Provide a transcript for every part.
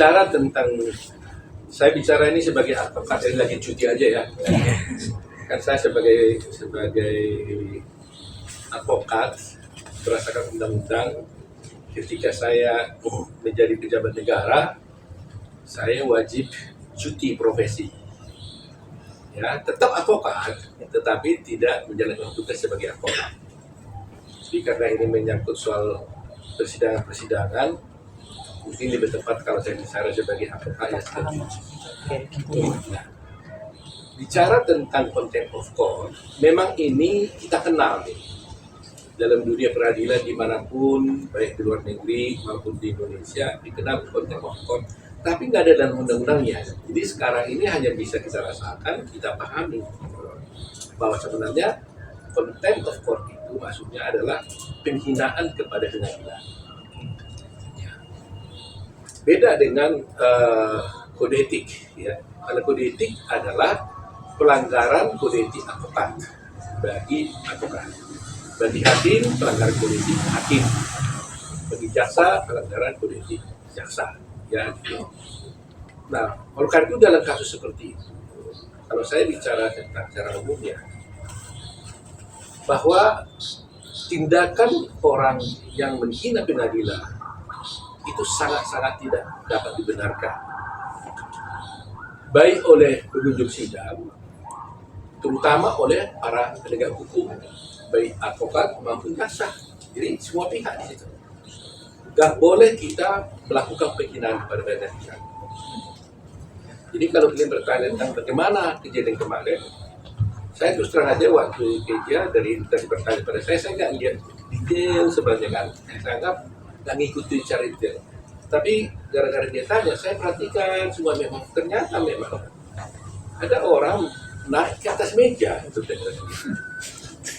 bicara tentang, saya bicara ini sebagai advokat, ini lagi cuti aja ya. Kan saya sebagai advokat berdasarkan undang-undang, ketika saya menjadi pejabat negara, saya wajib cuti profesi. Ya, tetap advokat, tetapi tidak menjalankan tugas sebagai advokat. Jadi karena ini menyangkut soal persidangan, mungkin lebih tepat kalau saya bicara sebagai advokat ya seperti itu. Nah, bicara tentang contempt of court, memang ini kita kenal nih. Dalam dunia peradilan dimanapun, baik di luar negeri maupun di Indonesia, dikenal contempt of court. Tapi nggak ada dalam undang-undangnya. Jadi sekarang ini hanya bisa kita rasakan, kita pahami bahwa sebenarnya contempt of court itu maksudnya adalah penghinaan kepada pengadilan. Beda dengan kode etik. Ya. Kalau kode etik adalah pelanggaran kode etik advokat bagi advokat. Bagi hakim, pelanggaran kode etik hakim. Bagi jaksa, pelanggaran kode etik jaksa. Ya, gitu. Nah, oleh karena itu dalam kasus seperti itu, kalau saya bicara tentang secara umumnya, bahwa tindakan orang yang menghina pengadilan itu sangat-sangat tidak dapat dibenarkan, baik oleh pengunjung sidang, terutama oleh para penegak hukum, baik advokat maupun jaksa. Jadi semua pihak di situ. Gak boleh kita melakukan penghinaan kepada pengadilan. Jadi kalau kalian bertanya tentang bagaimana kejadian kemarin, saya terus terang aja waktu kerja dari tadi bertanya pada saya nggak lihat detail sebenarnya kan. Saya nggak ngikutin cara detail. Tapi gara-gara dia tanya, saya perhatikan semua memang ternyata memang ada orang naik ke atas meja itu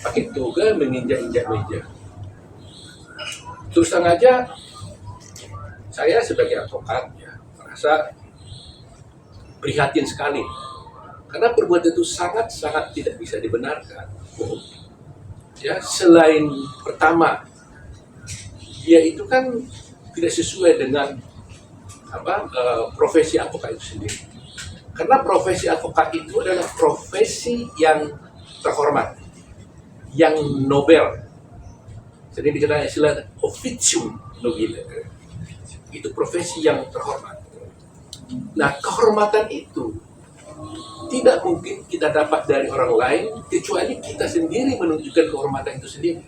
pakai toga menginjak-injak meja. Terus terang aja, saya sebagai advokat ya merasa prihatin sekali karena perbuatan itu sangat-sangat tidak bisa dibenarkan. Ya, selain pertama, dia itu kan tidak sesuai dengan profesi advokat itu sendiri. Karena profesi advokat itu adalah profesi yang terhormat, yang nobel. Jadi dikenal istilah officium nobile. Itu profesi yang terhormat. Nah, kehormatan itu tidak mungkin kita dapat dari orang lain kecuali kita sendiri menunjukkan kehormatan itu sendiri.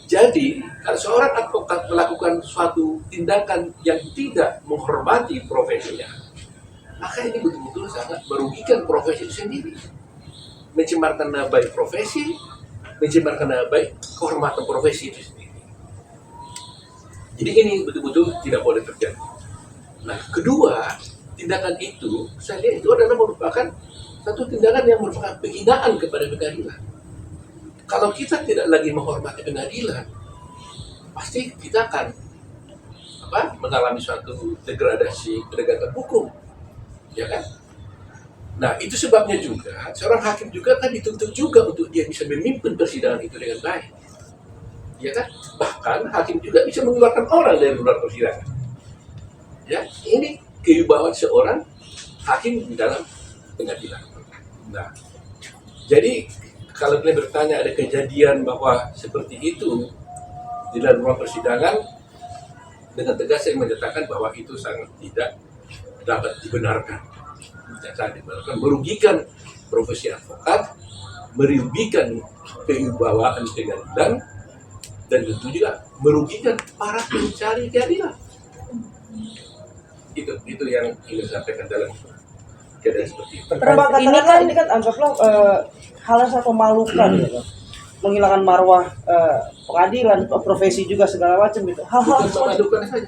Jadi, kalau seorang advokat melakukan suatu tindakan yang tidak menghormati profesinya, maka ini betul-betul sangat merugikan profesi itu sendiri. Mencemarkan nama baik profesi, mencemarkan nama baik kehormatan profesi itu sendiri. Jadi ini betul-betul tidak boleh terjadi. Nah, kedua, tindakan itu, saya lihat itu adalah merupakan satu tindakan yang merupakan penghinaan kepada pengadilan. Kalau kita tidak lagi menghormati pengadilan, pasti kita akan mengalami suatu degradasi penegakan hukum, ya kan? Nah, itu sebabnya juga seorang hakim juga kan dituntut juga untuk dia bisa memimpin persidangan itu dengan baik, ya kan? Bahkan hakim juga bisa mengeluarkan orang dari luar persidangan. Ya, ini kewibawaan seorang hakim di dalam pengadilan. Nah, jadi kalau kalian bertanya ada kejadian bahwa seperti itu di dalam ruang persidangan, dengan tegas saya menyatakan bahwa itu sangat tidak dapat dibenarkan. Tidak sangat dibenarkan, merugikan profesi advokat, merugikan kewibawaan pengadilan, dan tentu juga merugikan para pencari keadilan. Itu yang ingin saya sampaikan dalam keadaan seperti itu. Ini kan anggaplah hal yang sangat memalukan gitu. Menghilangkan marwah pengadilan, profesi juga segala macam gitu. Hal-hal memalukan saja,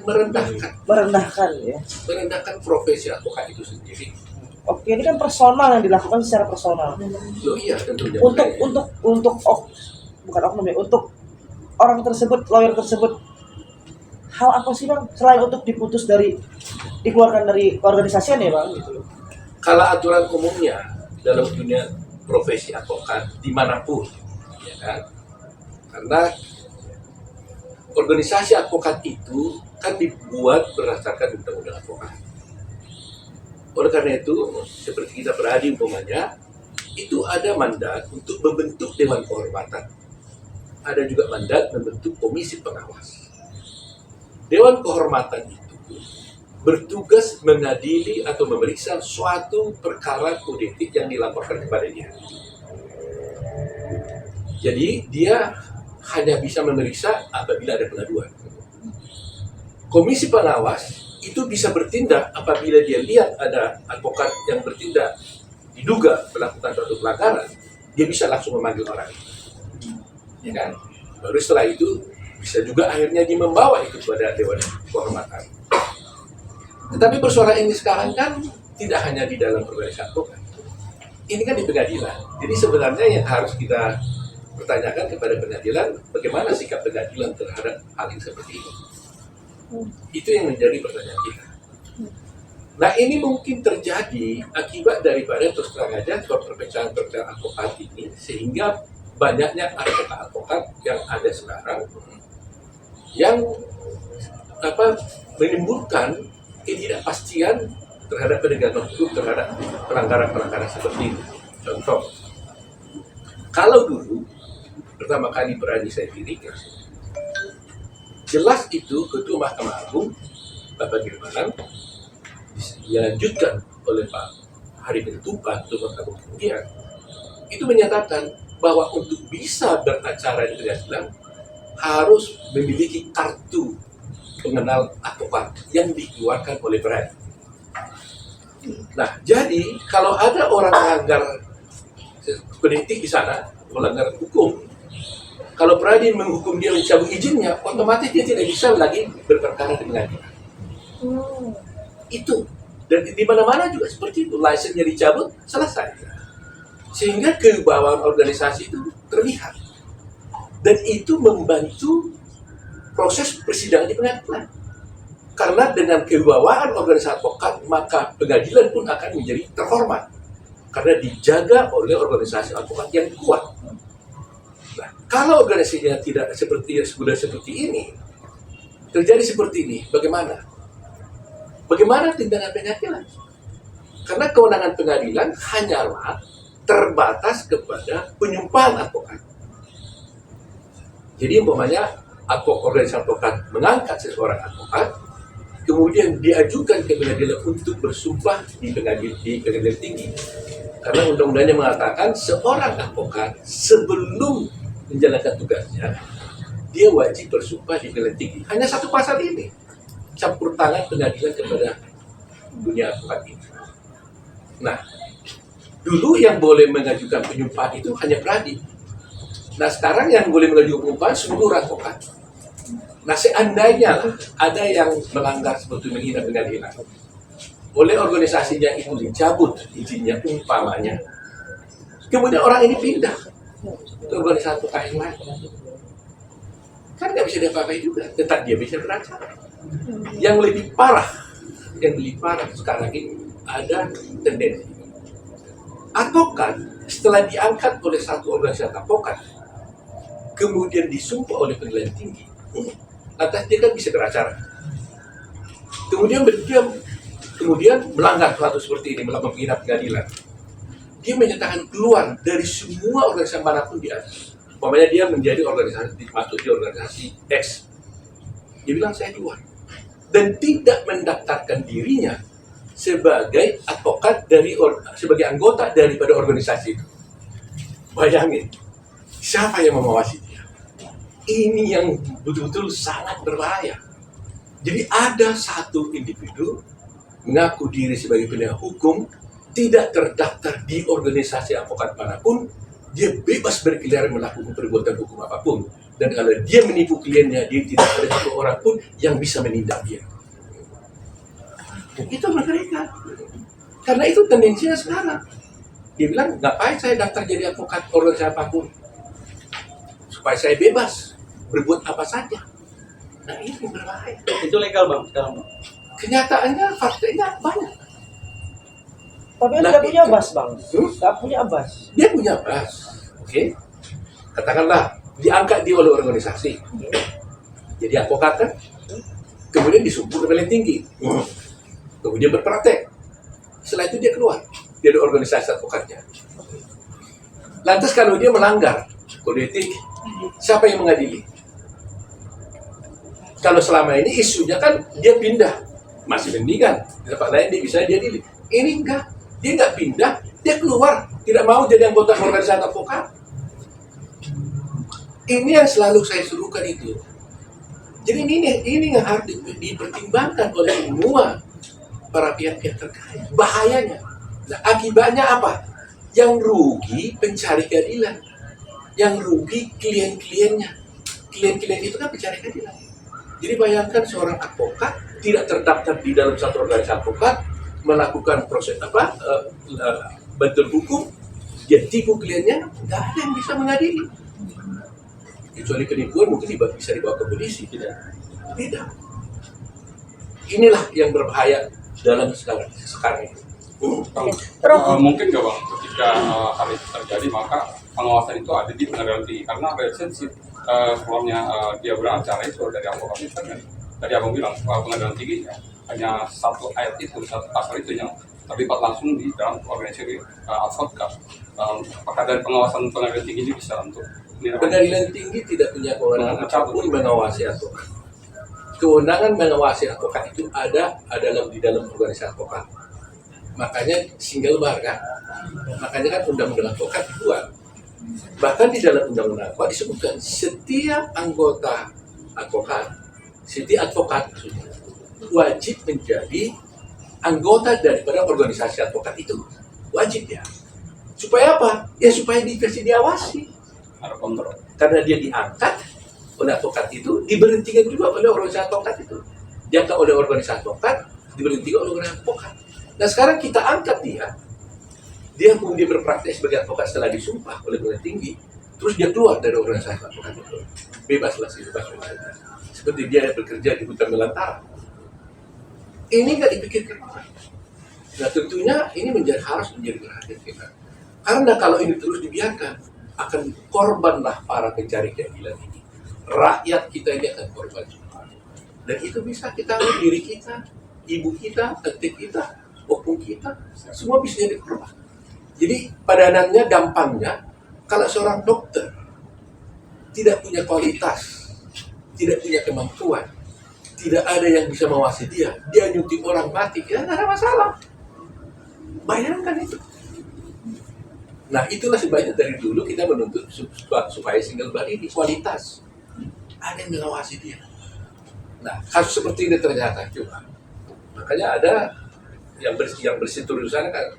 merendahkan ya. Merendahkan profesi advokat itu sendiri. Oke, ini kan personal yang dilakukan secara personal. Loh iya, tentunya. Untuk bukan oknum ya, untuk orang tersebut, lawyer tersebut, hal apa sih Bang selain untuk diputus dikeluarkan dari keorganisasian ya Bang gitu. Kalau aturan umumnya dalam dunia profesi advokat dimanapun, ya kan, karena organisasi advokat itu kan dibuat berdasarkan undang-undang advokat. Oleh karena itu, seperti kita beradi umpamanya, itu ada mandat untuk membentuk Dewan Kehormatan. Ada juga mandat membentuk komisi pengawas. Dewan Kehormatan itu bertugas mengadili atau memeriksa suatu perkara kode etik yang dilaporkan kepada dia. Jadi dia hanya bisa memeriksa apabila ada pengaduan. Komisi pengawas itu bisa bertindak apabila dia lihat ada advokat yang bertindak diduga melakukan suatu pelanggaran, dia bisa langsung memanggil orang itu. Ya kan? Baru setelah itu bisa juga akhirnya dia membawa itu kepada Dewan Kehormatan. Tetapi persoalan ini sekarang kan tidak hanya di dalam organisasi advokat. Ini kan di pengadilan. Jadi sebenarnya yang harus kita pertanyakan kepada pengadilan, bagaimana sikap pengadilan terhadap hal yang seperti ini. Itu yang menjadi pertanyaan kita. Nah, ini mungkin terjadi akibat daripada terus terang aja perpecahan advokat ini, sehingga banyaknya advokat yang ada sekarang yang menimbulkan ketidakpastian terhadap penegakan hukum terhadap pelanggaran-pelanggaran seperti ini. Contoh, kalau dulu pertama kali berani saya dirikan, jelas itu Ketua Mahkamah Agung Bapak Girmanan dilanjutkan oleh Pak Hari Ketupat Ketua Mahkamah Agung kemudian itu menyatakan bahwa untuk bisa beracara di pengadilan harus memiliki kartu pengenal advokat yang dikeluarkan oleh Peradi. Nah, jadi kalau ada orang melanggar kode etik di sana, melanggar hukum, kalau Peradi menghukum dia mencabut izinnya, otomatis dia tidak bisa lagi berperkara di pengadilan. Itu. Dan di mana-mana juga seperti itu. Lisensinya dicabut, selesai. Sehingga kewibawaan organisasi itu terlihat. Dan itu membantu proses persidangan di pengadilan. Karena dengan kewibawaan organisasi advokat, maka pengadilan pun akan menjadi terhormat. Karena dijaga oleh organisasi advokat yang kuat. Nah, kalau organisasinya tidak sudah seperti ini, terjadi seperti ini, bagaimana? Bagaimana tindakan pengadilan? Karena kewenangan pengadilan hanyalah terbatas kepada penyumpahan advokat. Jadi umpamanya organisasi advokat mengangkat seseorang advokat, kemudian diajukan ke pengadilan untuk bersumpah di pengadilan tinggi. Karena undang-undangnya mengatakan seorang advokat sebelum menjalankan tugasnya, dia wajib bersumpah di pengadilan tinggi. Hanya satu pasal ini, campur tangan pengadilan kepada dunia advokat ini. Nah, dulu yang boleh mengajukan penyumpahan itu hanya Peradi. Nah, sekarang yang boleh mengajukan penyumpahan seluruh advokat. Nah, seandainya ada yang melanggar seperti menghina pengadilan, oleh organisasinya itu dicabut izinnya umpamanya, kemudian orang ini pindah ke organisasi advokat yang lain, kan nggak bisa diapa-apai juga, tetap dia bisa beracara. Yang lebih parah sekarang ini ada tendensi advokat setelah diangkat oleh satu organisasi advokat, kemudian disumpah oleh pengadilan tinggi, atas dia kan bisa beracara. Kemudian melanggar suatu seperti ini, melakukan menghina pengadilan. Dia menyatakan keluar dari semua organisasi manapun di atas. Umpamanya dia menjadi masuk di organisasi X. Dia bilang saya keluar. Dan tidak mendaftarkan dirinya sebagai advokat sebagai anggota daripada organisasi itu. Bayangin, siapa yang mengawasi dia? Ini yang betul-betul sangat berbahaya. Jadi ada satu individu mengaku diri sebagai penegak hukum, tidak terdaftar di organisasi advokat manapun, dia bebas berkeliaran melakukan perbuatan hukum apapun. Dan kalau dia menipu kliennya, dia tidak ada satu orang pun yang bisa menindak dia. Itu mengerikan. Karena itu tendensinya sekarang. Dia bilang, ngapain saya daftar jadi advokat organisasi apapun? Supaya saya bebas berbuat apa saja. Nah, ini berbahaya. Itu legal bang sekarang bang? Kenyataannya, faktanya banyak. Tapi dia tidak punya bas, Bang. Tidak punya bas. Dia punya bas. Oke. Katakanlah, diangkat dia oleh organisasi. jadi advokat kan, kemudian disumpah ke paling tinggi, kemudian berpraktek. Setelah itu dia keluar dari organisasi advokatnya. Lantas kalau dia melanggar kode etik, siapa yang mengadili? Kalau selama ini isunya kan dia pindah, masih mendingan di tempat lain dia bisa diadili. Ini enggak, dia enggak pindah, dia keluar, tidak mau jadi anggota organisasi advokat. Ini yang selalu saya serukan itu. Jadi ini yang harus dipertimbangkan oleh semua para pihak-pihak terkait. Bahayanya. Nah, akibatnya apa? Yang rugi pencari keadilan. Yang rugi klien-kliennya. Klien-klien itu kan pencari keadilan. Jadi bayangkan seorang advokat tidak terdaftar di dalam satu organisasi advokat, melakukan proses bantuan hukum, dia tipu kliennya, tidak ada yang bisa mengadili. Kecuali penipuan mungkin bisa dibawa ke polisi, tidak. Inilah yang berbahaya dalam sekarang ini. Mungkin nggak bang, ketika hal itu terjadi maka pengawasan itu ada di pengadilan tinggi karena relationship keluarnya dia beracara itu dari advokat itu kan tadi abang bilang pengadilan tinggi hanya satu ayat itu, satu pasal itu yang terlibat langsung di dalam organisasi advokat. Apakah dari pengawasan pengadilan tinggi ini bisa untuk pengadilan tinggi tidak punya kewenangan apapun mengawasi advokat. Kewenangan mengawasi advokat itu ada di dalam organisasi advokat. Makanya single bar kan, makanya kan undang-undang advokat dibuat. Bahkan di dalam undang-undang advokat disebutkan setiap anggota advokat, setiap advokat wajib menjadi anggota daripada organisasi advokat itu, wajib ya. Supaya apa? Ya supaya diawasi. ada kontrol? Karena dia diangkat oleh advokat itu, diberhentikan juga oleh organisasi advokat itu. Diangkat oleh organisasi advokat, diberhentikan oleh organisasi advokat. Nah sekarang kita angkat dia kemudian berpraktek sebagai advokat setelah disumpah oleh pengadilan tinggi, terus dia keluar dari organisasi advokat itu, bebaslah sih, bebas. Seperti dia bekerja di hutan belantara. Ini nggak dipikirkan orang. Nah tentunya ini harus menjadi perhatian kita. Karena kalau ini terus dibiarkan, akan korbanlah para pencari keadilan ini. Rakyat kita ini akan korban juga. Dan itu bisa kita ambil diri kita, ibu kita, adik kita, opung kita, semua bisa jadi korban. Jadi padanannya, gampangnya, kalau seorang dokter tidak punya kualitas, tidak punya kemampuan, tidak ada yang bisa mengawasi dia nyuntik orang mati, ya nggak ada masalah. Bayangkan itu. Nah itulah sebabnya dari dulu kita menuntut supaya single bar ini kualitas. Ada yang mengawasi dia. Nah kasus seperti ini ternyata juga. Makanya ada yang bersitur di sana kan,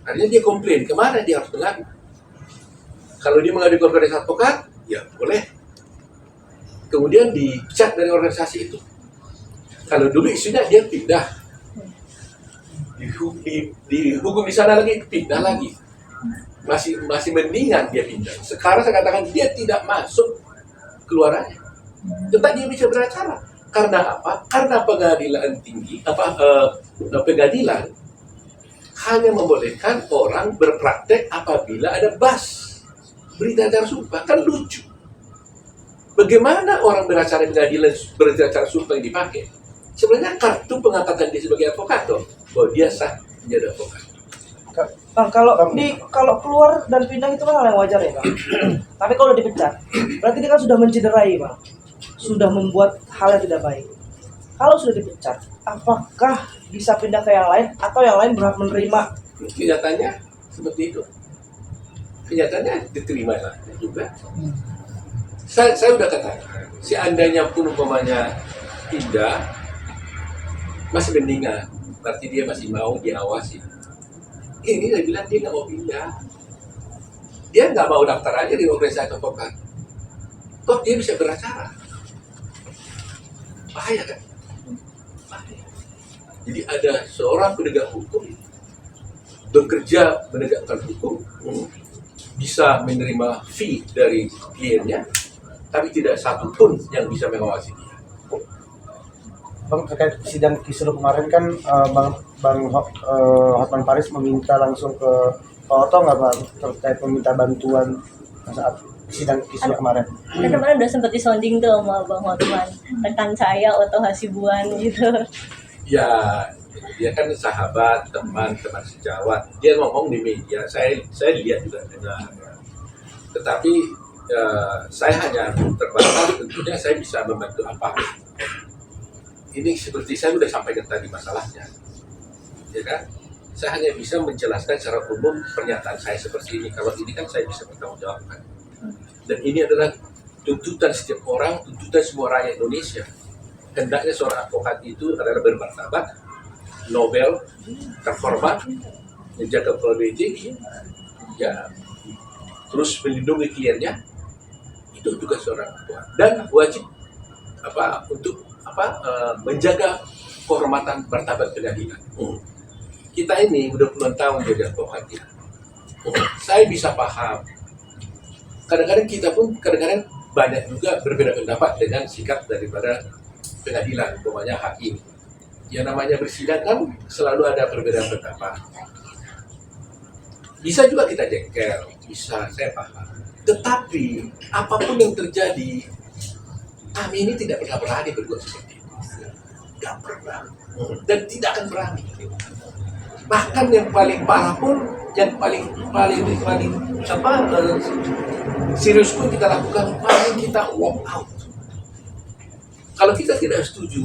akhirnya dia komplain, kemana dia harus mengadu. Kalau dia mengadu ke organisasi advokat, ya boleh. Kemudian dicat dari organisasi itu. Kalau dulu isunya dia pindah, dihukum di sana lagi, pindah lagi. Masih mendingan dia pindah. Sekarang saya katakan dia tidak masuk keluarannya. Tetap dia bisa beracara. Karena apa? Karena pengadilan tinggi, pengadilan hanya membolehkan orang berpraktek apabila ada berita acara sumpah. Kan lucu. Bagaimana orang beracara di pengadilan berita acara sumpah yang dipakai? Sebenarnya kartu pengangkatan dia sebagai advokat, bahwa dia sah menjadi advokat. Bang, kalau keluar dan pindah itu kan hal yang wajar ya, Bang. Tapi kalau dipecat, berarti dia kan sudah mencederai, Bang. Sudah membuat hal yang tidak baik. Kalau sudah dipecat, apakah bisa pindah ke yang lain atau yang lain berhak menerima? Kenyataannya seperti itu. Kenyataannya diterima lah juga. Saya udah katakan, seandainya pun umpamanya pindah, masih mendingan. Berarti dia masih mau diawasi. Ini saya bilang dia nggak mau pindah. Dia nggak mau daftar aja di organisasi advokat. Kok dia bisa beracara? Bahaya kan? Bahaya. Jadi ada seorang penegak hukum bekerja menegakkan hukum, bisa menerima fee dari kliennya, tapi tidak satu pun yang bisa mengawasi dia. Bang, terkait sidang kisruh kemarin kan Bang Hotman Paris meminta langsung ke Pak Oto nggak Bang terkait meminta bantuan saat sidang kisruh kemarin? Kan kemarin udah sempet disonding tuh sama Bang Hotman, rekan saya Oto Hasibuan gitu. Ya, dia kan sahabat, teman sejawat. Dia ngomong di media, saya lihat juga dengar. Tetapi saya hanya terbatas, tentunya saya bisa membantu apa. Ini seperti saya sudah sampaikan tadi masalahnya, ya kan? Saya hanya bisa menjelaskan secara umum pernyataan saya seperti ini. Kalau ini kan saya bisa bertanggung jawabkan. Dan ini adalah tuntutan setiap orang, tuntutan semua rakyat Indonesia. Hendaknya seorang advokat itu adalah bermartabat, Nobel, terhormat, menjaga kode etik, ya, terus melindungi kliennya. Itu juga seorang advokat. Dan wajib menjaga kehormatan martabat pengadilan. Kita ini udah puluhan tahun jadi advokat ya. Saya bisa paham. Kadang-kadang kita pun banyak juga berbeda pendapat dengan sikap daripada pengadilan, umpamanya hakim. Yang namanya bersidang kan selalu ada perbedaan pendapat. Bisa juga kita jengkel, bisa, saya paham. Tetapi apapun yang terjadi, kami ini tidak pernah berani berbuat seperti itu. Tidak pernah. Dan tidak akan berani. Bahkan yang paling parah pun, yang paling serius pun kita lakukan, paling kita walk out. Kalau kita tidak setuju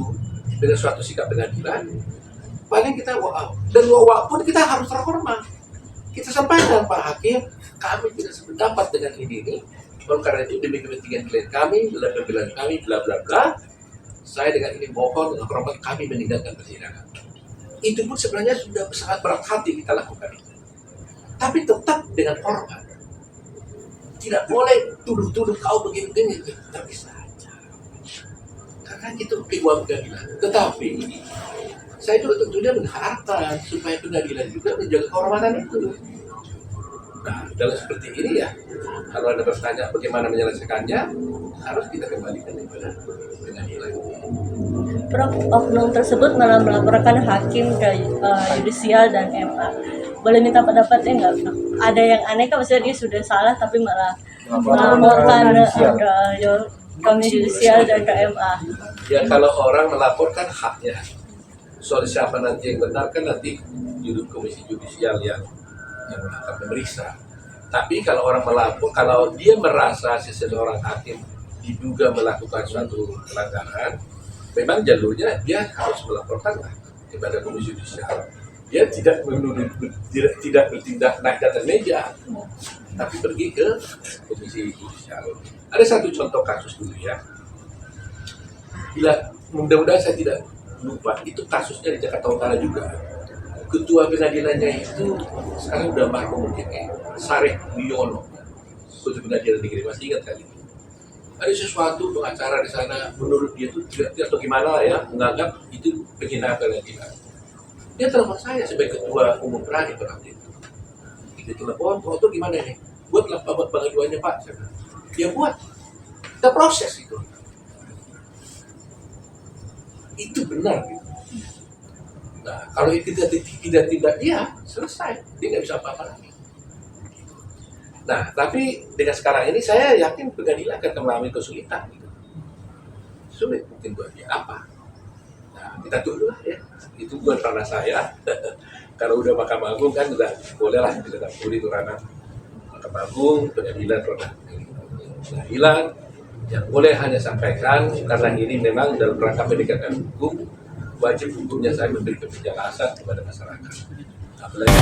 dengan suatu sikap pengadilan, paling kita walk out. Dan walk out pun kita harus terhormat. Kita sampaikan, Pak Hakim, kami tidak sependapat dengan ini. Oleh karena itu demi kepentingan klien kami, pembelaan kami, bla bla bla. Saya dengan ini mohon dengan hormat kami meninggalkan persidangan. Itu pun sebenarnya sudah sangat berat hati kita lakukan itu. Tapi tetap dengan hormat. Tidak boleh tuduh-tuduh kau begini-begini. Tidak bisa saja. Karena itu keluar pengadilan. Tetapi saya juga tentunya mengharapkan supaya pengadilan juga menjaga kehormatan itu. Nah, dalam seperti ini ya, kalau Anda bertanya bagaimana menyelesaikannya, harus kita kembalikan kepada pengadilan. Prof, oknum tersebut malah melaporkan hakim ke yudisial dan MA. Boleh minta pendapatnya nggak, Prof? Ada yang aneh kan, maksudnya dia sudah salah tapi malah melaporkan ke yudisial dan ke MA. Ya kalau orang melaporkan haknya, soal siapa nanti yang benar kan nanti duduk komisi yudisial yang akan memeriksa. Tapi kalau orang melapor, kalau dia merasa seseorang hakim diduga melakukan suatu pelanggaran, memang jalurnya dia harus melaporkanlah kepada komisi yudisial. Dia tidak bertindak naik ke atas meja, tapi pergi ke komisi yudisial. Ada satu contoh kasus dulu ya. Bila mudah-mudahan saya tidak lupa, itu kasusnya di Jakarta Utara juga. Ketua pengadilannya itu sekarang udah marhum mungkin Sareh Wiono, Ketua Pengadilan Negeri, masih ingat kali? Ada sesuatu pengacara di sana menurut dia itu tidak atau gimana ya, menganggap itu penghinaan pengadilan. Dia telepon saya sebagai ketua umum Pradi berarti itu. Dia telepon, "Oh itu gimana nih? Buatlah pengaduannya Pak." Dia buat, kita proses itu. Itu benar gitu. Nah, kalau itu tidak dia selesai, dia nggak bisa apa-apa lagi. Nah, tapi dengan sekarang ini saya yakin pengadilan akan mengalami kesulitan. Gitu. Sulit mungkin buat dia apa? Nah, kita tunggu lah ya. Itu bukan ranah saya. Kalau udah Mahkamah Agung kan udah boleh lah kita tampuli itu ranah Mahkamah Agung, pengadilan ranah pengadilan. Yang boleh hanya sampaikan karena ini memang dalam rangka penegakan hukum, wajib hukumnya saya memberi penjelasan kepada masyarakat. Apalagi